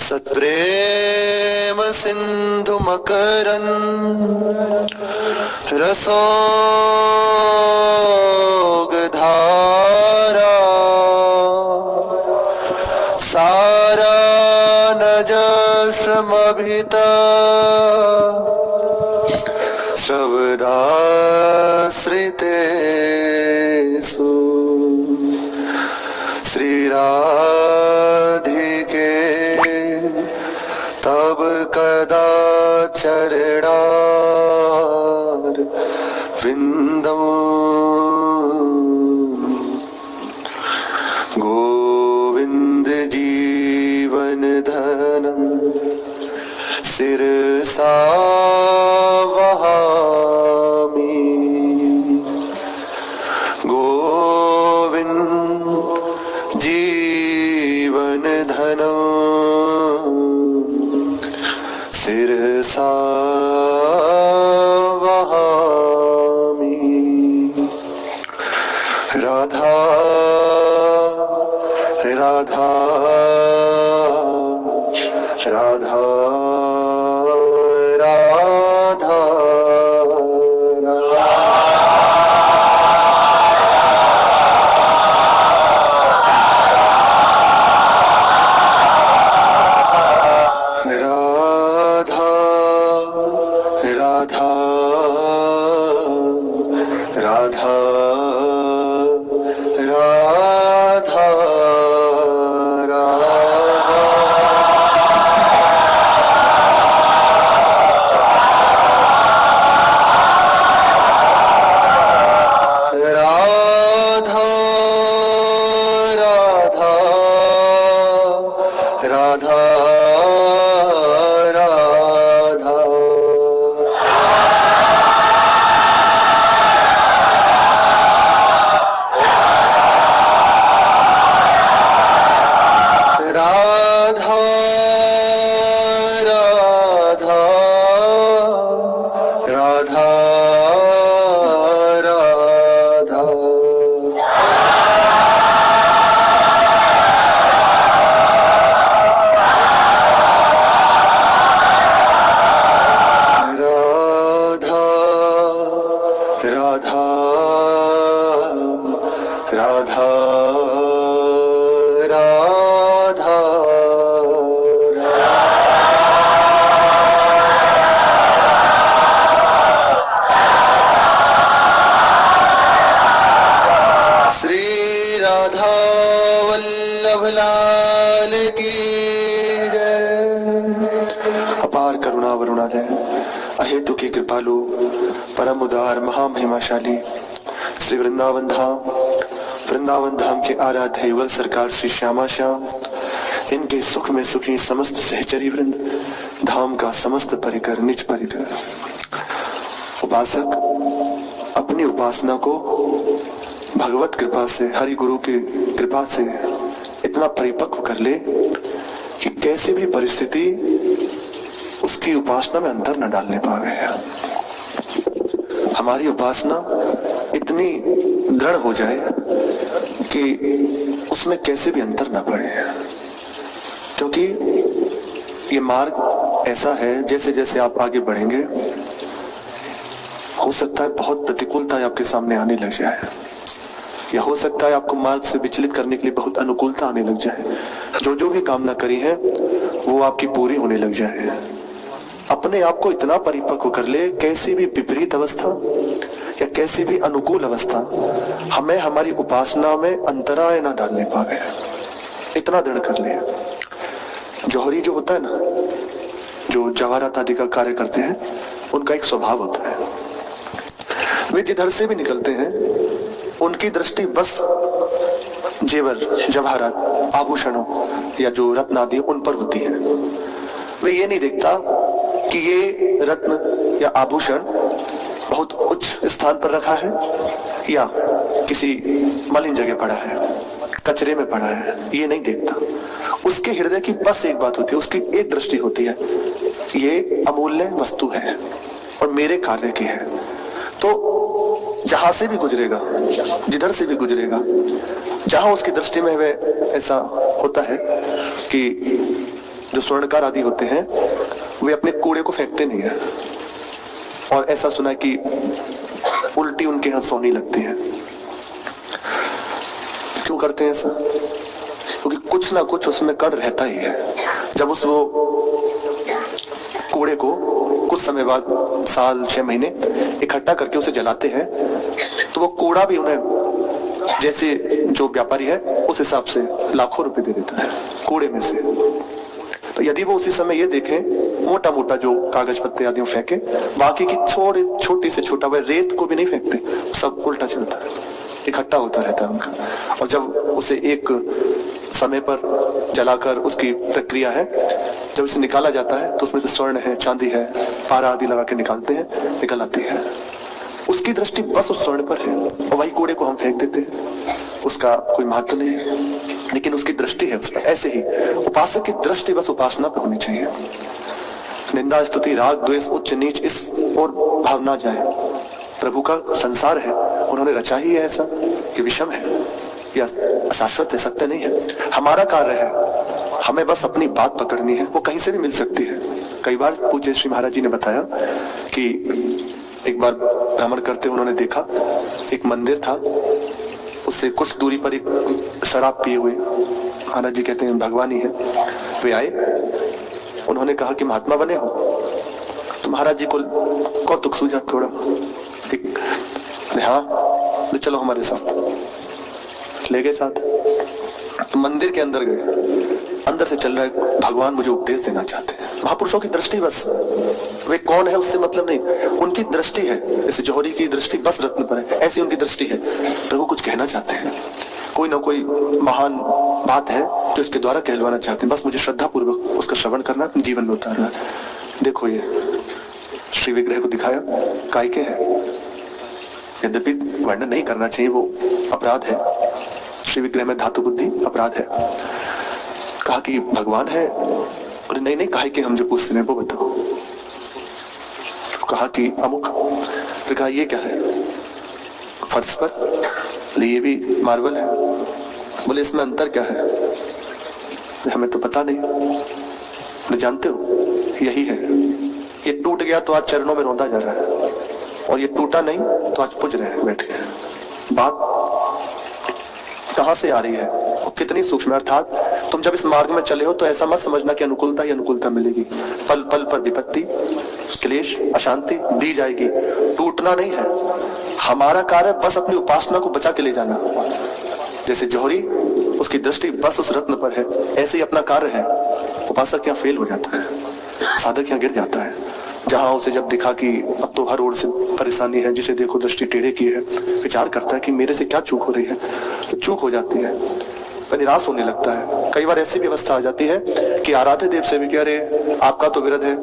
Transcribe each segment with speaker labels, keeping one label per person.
Speaker 1: सत्प्रेम सिंधु मकरंद रसोगधारा सारा नज श्रमभिता श्रवदाश्रितेषु श्रीराधिके तब कदा चरणार विंदम गोविंद जीवन धनम सिरसा वहामि गोविंद जीवन धनम सिरसा वहामि। राधा राधा राधा राधा राधा राधा राधा राधा राधा श्री राधा वल्लभ लाल की जय। अपार करुणा वरुणालय अहेतु की कृपालु परम उदार महामहिमाशाली श्री वृंदावन धाम के आराध्य युगल सरकार श्री श्यामा श्याम, इनके सुख में सुखी समस्त सहचरी वृंद, धाम का समस्त परिकर निज परिकर। उपासक अपनी उपासना को भगवत कृपा से, हरि गुरु की कृपा से इतना परिपक्व कर ले कि कैसी भी परिस्थिति उसकी उपासना में अंतर न डालने पावे। हमारी उपासना इतनी दृढ़ हो जाए कि उसमें कैसे भी अंतर न पड़े, क्योंकि ये मार्ग ऐसा है जैसे जैसे आप आगे बढ़ेंगे हो सकता है बहुत प्रतिकूलता आपके सामने आने लग जाए, या हो सकता है आपको मार्ग से विचलित करने के लिए बहुत अनुकूलता आने लग जाए। जो भी कामना करी है वो आपकी पूरी होने लग जाए। अपने आप को इतना परिपक्व कर ले, कैसी भी विपरीत अवस्था या कैसी भी अनुकूल अवस्था हमें हमारी उपासना में अंतराय ना डालने पावे, इतना दृढ़ कर ले। जौहरी जो होता है ना, जो जवाहरात आदि का कार्य करते हैं, उनका एक स्वभाव होता है, वे जिधर से भी निकलते हैं उनकी दृष्टि बस जेवर, जवाहरात, आभूषणों या जो रत्न आदि उन पर होती है। वे ये नहीं देखता कि ये रत्न या आभूषण बहुत उच्च स्थान पर रखा है या किसी मलिन जगह पड़ा है, कचरे में पड़ा है, ये नहीं देखता। उसके हृदय की बस एक बात होती है, उसकी एक दृष्टि होती है, ये अमूल्य वस्तु है और मेरे कार्य की है। तो जहां से भी गुजरेगा, जिधर से भी गुजरेगा, जहां उसकी दृष्टि में वह ऐसा होता है कि जो स्वर्णकार आदि होते हैं वे अपने कूड़े को फेंकते नहीं है, और ऐसा सुना है कि उल्टी उनके यहां सोनी लगती है। क्यों करते हैं ऐसा? क्योंकि कुछ ना कुछ उसमें कण रहता ही है। जब उस वो कूड़े को कुछ समय बाद, साल 6 महीने इकट्ठा करके उसे जलाते हैं, तो वो कूड़ा भी उन्हें जैसे जो व्यापारी है उस हिसाब से लाखों रुपए दे देता है कूड़े में से। तो यदि वो उसी समय ये देखें मोटा मोटा जो कागज पत्ते आदि फेंके, बाकी की छोटी से छोटा वह रेत को भी नहीं फेंकते, सब उल्टा चलता है, इकट्ठा होता रहता है उनका। और जब उसे एक समय पर जलाकर उसकी प्रक्रिया है, जब इसे निकाला जाता है तो उसमें से स्वर्ण है, चांदी है, पारा आदि लगा के निकालते हैं, निकल आती है। उसकी दृष्टि बस उस स्वर्ण पर है और वही कूड़े को हम फेंक देते हैं, उसका कोई महत्व नहीं है, लेकिन उसकी दृष्टि है उस पर। ऐसे ही उपासक की दृष्टि बस उपासना पर होनी चाहिए। निंदा, स्तुति, राग, द्वेष, उच्च नीच इस और भावना जाए। प्रभु का संसार है, उन्होंने रचा ही है ऐसा कि विषम है या शाश्वत है, सत्य नहीं है। हमारा कार्य है, हमें बस अपनी बात पकड़नी है, वो कहीं से भी मिल सकती है। कई बार पूज्य श्री महाराज जी ने बताया कि एक बार भ्रमण करते उन्होंने देखा एक मंदिर था, उससे कुछ दूरी पर एक शराब पिए हुए महाराज जी कहते हैं भगवान ही है, वे आए, उन्होंने कहा कि महात्मा बने हो? तो महाराज जी को कौतुक सूझा थोड़ा, हाँ चलो हमारे साथ, ले गए साथ। तो मंदिर के अंदर गए, अंदर से चल रहा है भगवान मुझे उपदेश देना चाहते हैं। महापुरुषों की दृष्टि बस, वे कौन है उससे मतलब नहीं, उनकी दृष्टि है। जैसे जौहरी की दृष्टि बस रत्न पर है, ऐसी उनकी दृष्टि है। प्रभु कुछ कहना चाहते हैं, कोई ना कोई महान बात है जो इसके द्वारा कहलवाना चाहते हैं, बस मुझे श्रद्धा पूर्वक उसका श्रवण करना, अपने जीवन में उतारना। देखो ये श्री विग्रह को दिखाया, काय के है, यद्यपि वर्णन नहीं करना चाहिए, वो अपराध है, श्री विग्रह में धातु बुद्धि अपराध है। कहा कि भगवान है, और नहीं नहीं कहा कि हम जो पूछते हैं वो बताओ। तो कहा कि अमुक, तो कहा ये क्या है, फर्श पर, ये भी मार्बल है। बोले इसमें अंतर क्या है? हमें तो पता नहीं। बोले जानते हो यही है, ये टूट गया तो आज चरणों में रोंदा जा रहा है, और ये टूटा नहीं तो आज पूज रहे हैं बैठ के। बात कहां से आ रही है और कितनी सूक्ष्म। अर्थात तुम जब इस मार्ग में चले हो तो ऐसा मत समझना कि अनुकूलता ही अनुकूलता मिलेगी। पल पल पर विपत्ति, क्लेश, अशांति दी जाएगी, टूटना नहीं है। हमारा कार्य बस अपनी उपासना को बचा के ले जाना। जैसे जौहरी उसकी दृष्टि बस उस रत्न पर है, ऐसे ही अपना कार्य है। उपासक यहाँ फेल हो जाता है, साधक यहाँ गिर जाता है। जहां उसे जब दिखा कि अब तो हर ओर से परेशानी है, जिसे देखो दृष्टि टेढ़े की है, विचार करता है कि मेरे से क्या चूक हो रही है, तो चूक हो जाती है, पर निराश होने लगता है। कई बार ऐसी व्यवस्था आ जाती है कि आराध्य देव से भी कह रहे आपका तो विरध है,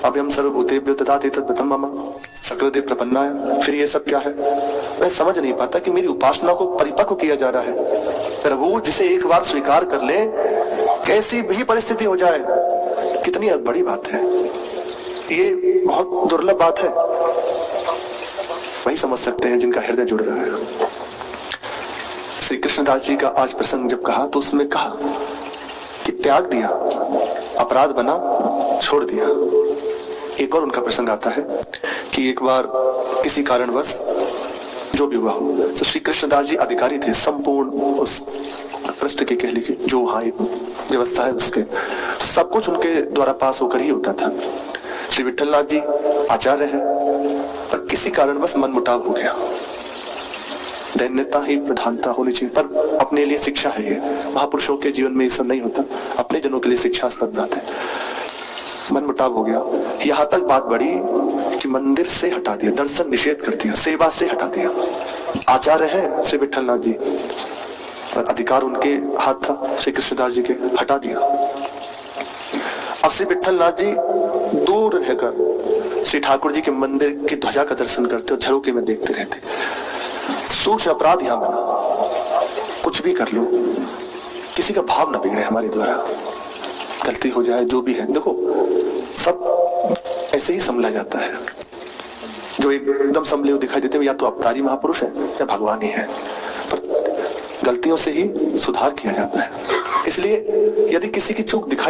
Speaker 1: अब हम सर्वभूतेभ्यो ददाति तद्वतं मम शक्रदेव प्रपन्नाय, फिर ये सब क्या है? वह समझ नहीं पाता कि मेरी उपासना को परिपक्व किया जा रहा है। प्रभु जिसे एक बार स्वीकार कर ले, कैसी भी परिस्थिति हो जाए, कितनी बड़ी बात है, ये बहुत दुर्लभ बात है। वही समझ सकते हैं जिनका हृदय जुड़ रहा है। श्री कृष्णदास जी का आज प्रसंग जब कहा तो उसमें कहा कि त्याग दिया, अपराध बना, छोड़ दिया। एक और उनका प्रसंग आता है कि एक बार किसी कारणवश जो भी हुआ हो, तो श्री कृष्णदास जी अधिकारी थे संपूर्ण उस पृष्ठ के, कह लीजिए जो वहां एक व्यवस्था है उसके, तो सब कुछ उनके द्वारा पास होकर ही होता था। श्री विठलनाथ जी आचार्य है, पर किसी कारणवश मन मुटाव हो गया। दैन्यता ही प्रधानता होनी चाहिए, पर अपने लिए शिक्षा है ये। महापुरुषों के जीवन में ये सब नहीं होता, अपने जनों के लिए शिक्षास्पद बात है। मन मुटाव हो गया, यहां तक बात बढ़ी कि मंदिर से हटा दिया, दर्शन निषेध कर दिया, सेवा से हटा दिया। आचार्य है श्री विठलनाथ जी, पर अधिकार उनके हाथ था, श्री कृष्णदास जी के, हटा दिया। अब श्री विठलनाथ जी दूर रहकर श्री ठाकुर जी के मंदिर की ध्वजा का दर्शन करते और झरोके में देखते रहते। सूक्ष्म अपराध यहां बना, कुछ भी कर लो, किसी का भाव ना बिगड़े हमारे द्वारा, गलती हो जाए जो भी है, देखो सब ऐसे ही संभला जाता है। जो एकदम संभले दिखाई देते हैं या तो अवतारी महापुरुष है या भगवान ही है, पर गलतियों से ही सुधार किया जाता है। इसलिए यदि किसी की चूक दिखाई